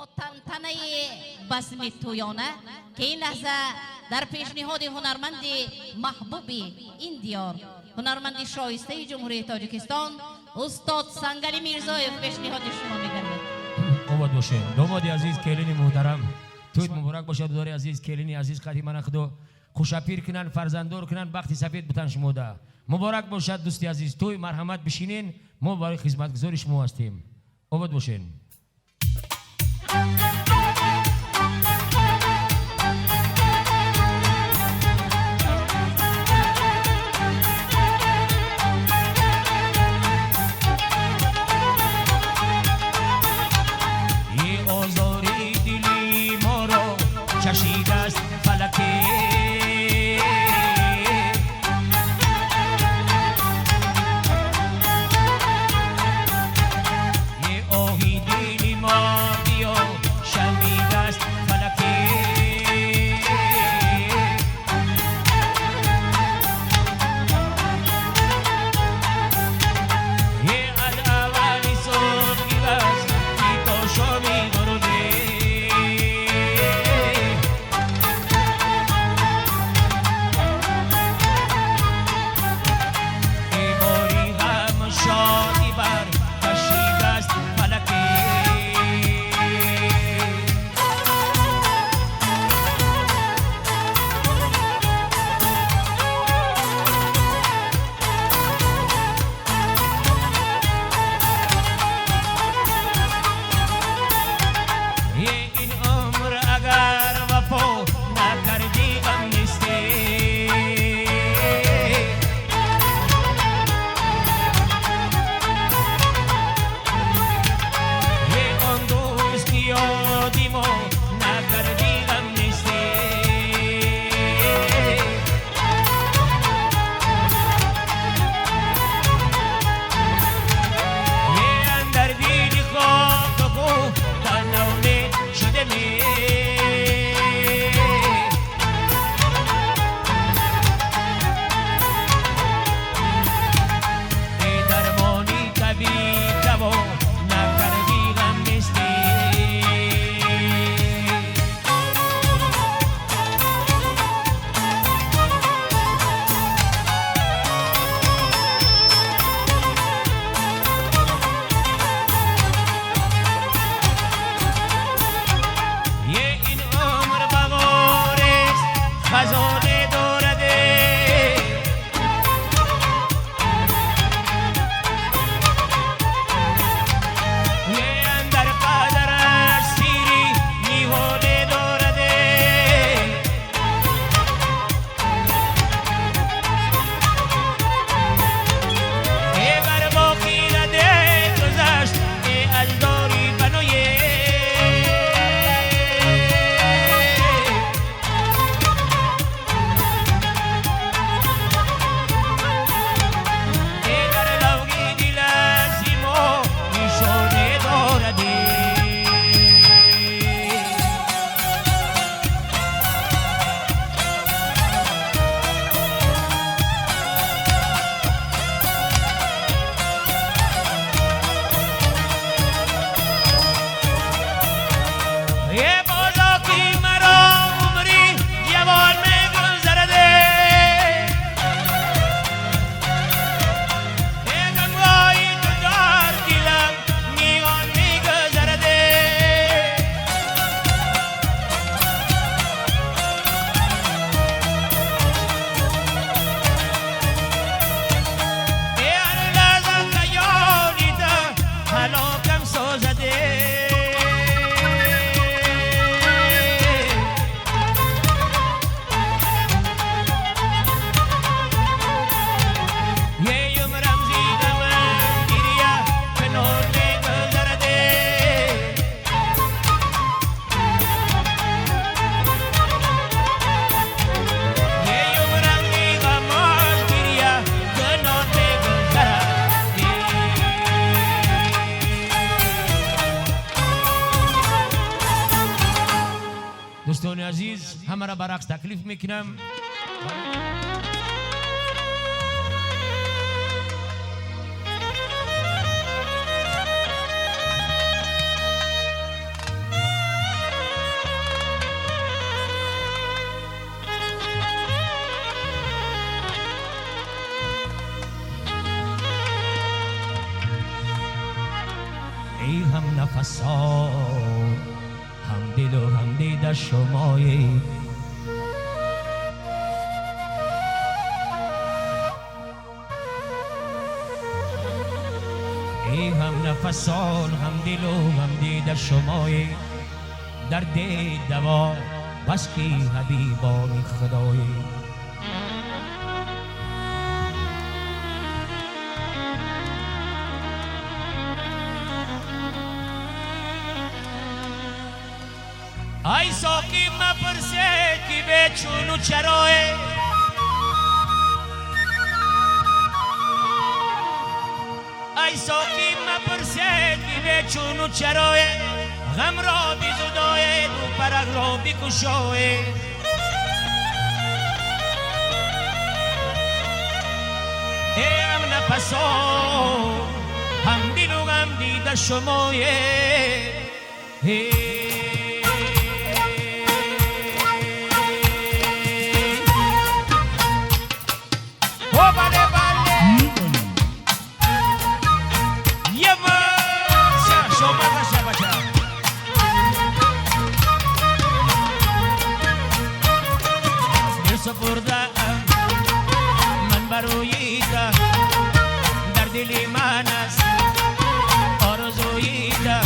با تنتنه بسم تویانه که این لحظه در پیشنهاد هنرمند محبوب این دیار، هنرمند شایسته جمهوری تاجیکستان، استاد سنگری میرزایف پیشنهاد شما میگردد. آباد باشه دامادی عزیز، کلینی محترم، تویت مبارک باشه. داری عزیز، کلینی عزیز، قدیما نخدو خوشپیر کنن، فرزندور کنن، بختی سفید بتن شما ده مبارک باشد. دوستی عزیز، توی مرحمت بشینین، ما برای خدمتگزاری شما هستیم. آباد باشین. دوستان عزیز، همه را برعکس تکلیف میکنم. نفسان هم دل و هم دید شمایی ای هم نفسان هم دل و هم دید شمایی درد دوا بس کی حبیبان خدایی ای ساقی مپرسه کی به چونو چراه ای ساقی مپرسه کی به چونو چراه غم را بی زدای دو پرق را بی کشاه ای هم نفسان هم دل و غم دیده شمایه من بروییده در دل من است آرزوییده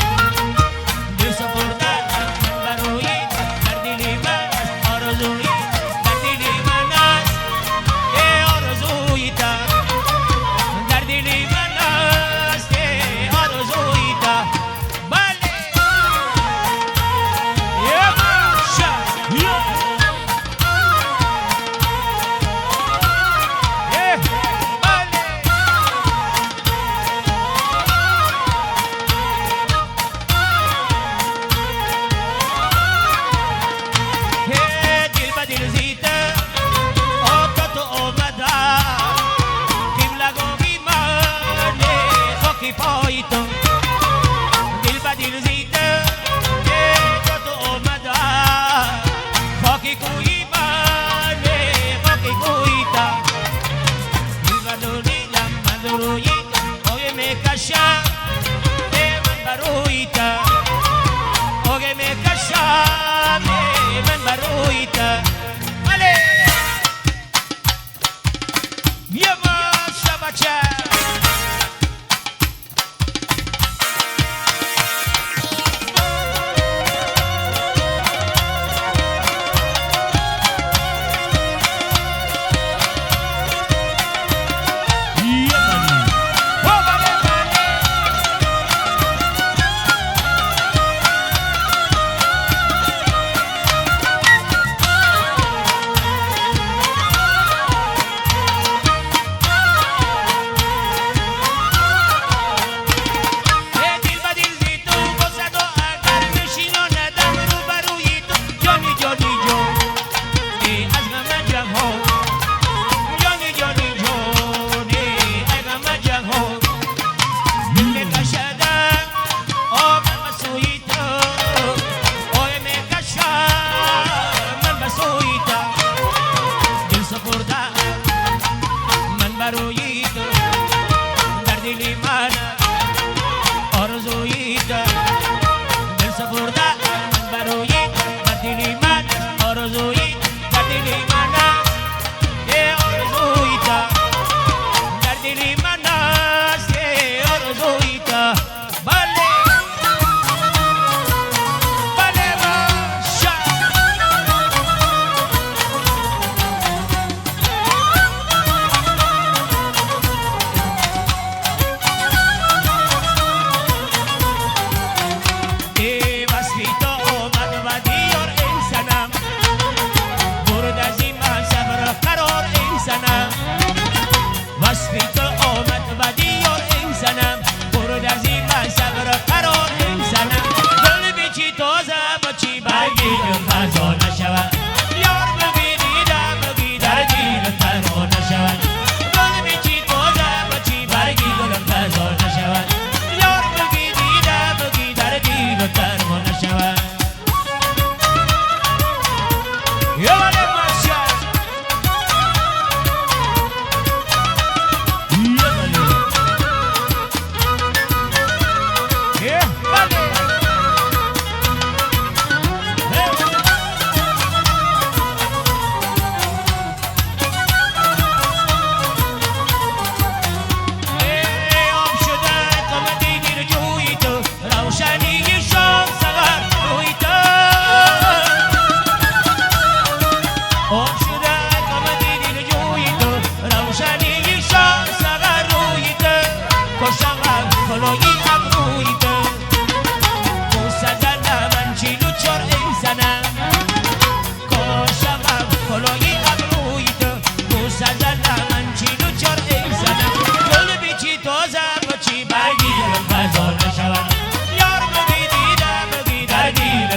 دل سپرده من بروییده در دل من است آرزوییده در دل من است آرزوییده در دل من است آرزوییده بله یه ماشا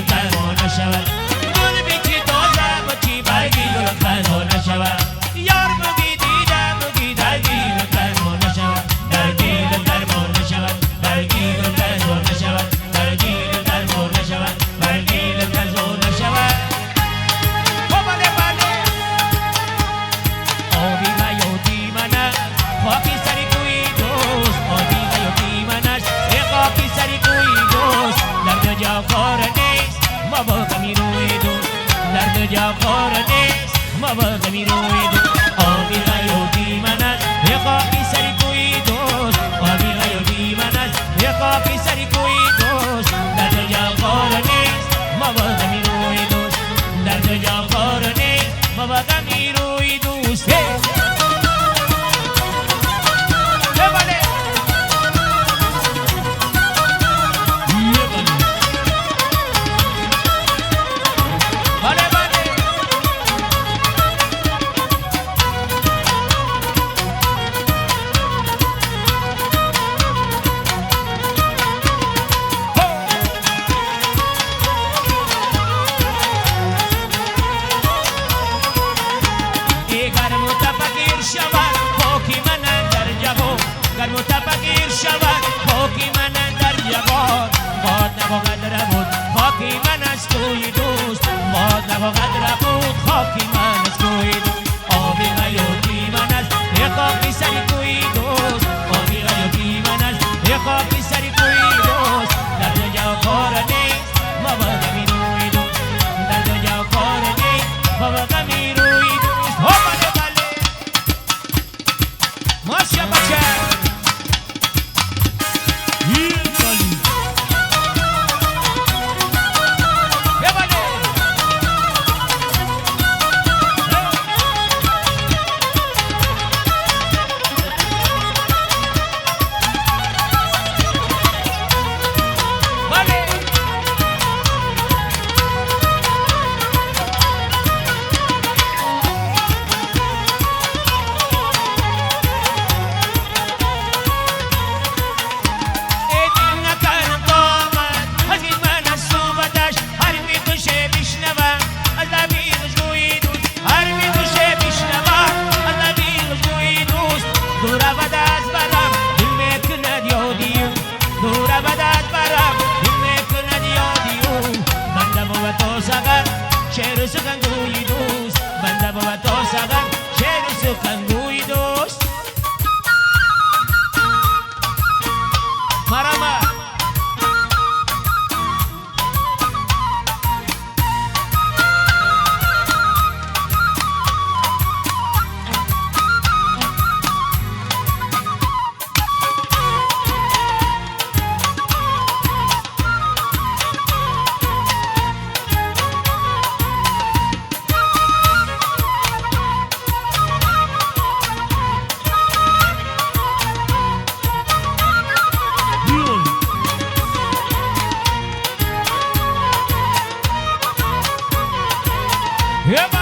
درمان نشود گل بیچی تازه بچی برگی گل درمان نشود یار بگی دیدم بگی درگی گل درمان نشود درگی گل درمان نشود برگی گل درمان نشود درگی گل درمان نشود برگی گل درمان نشود بله بله آبی غیاتی منه خاکی سری کوی دوست آبی غیاتی منش خاکی سری کوی دوست درد جا خور نیست ما با غمی روی دوست درد جا خور نیست ما با غمی روی دوست آبی غیاتی منش خاکی سری کوی دوست آبی غیاتی منش خاکی سری کوی دوست درد جا خور نیست ما با غمی روی دوست درد جا خور نیست ما با غمی روی دوست خاکی من از توی دوست باد نباید رفت خاکی من از توی دوست آبی غیاتی من از خاکی سری توی دوست آبی غیاتی من از خاکی سری توی دوست در دنیا کار نیست ما با غمی روی دوست در دنیا کار نیست ما با غمی روی دوست بله بله ماشا بچه شعر سخن گوی دوست بنده با تو سخن شعر سخن گوی دوست مرامه Yeah,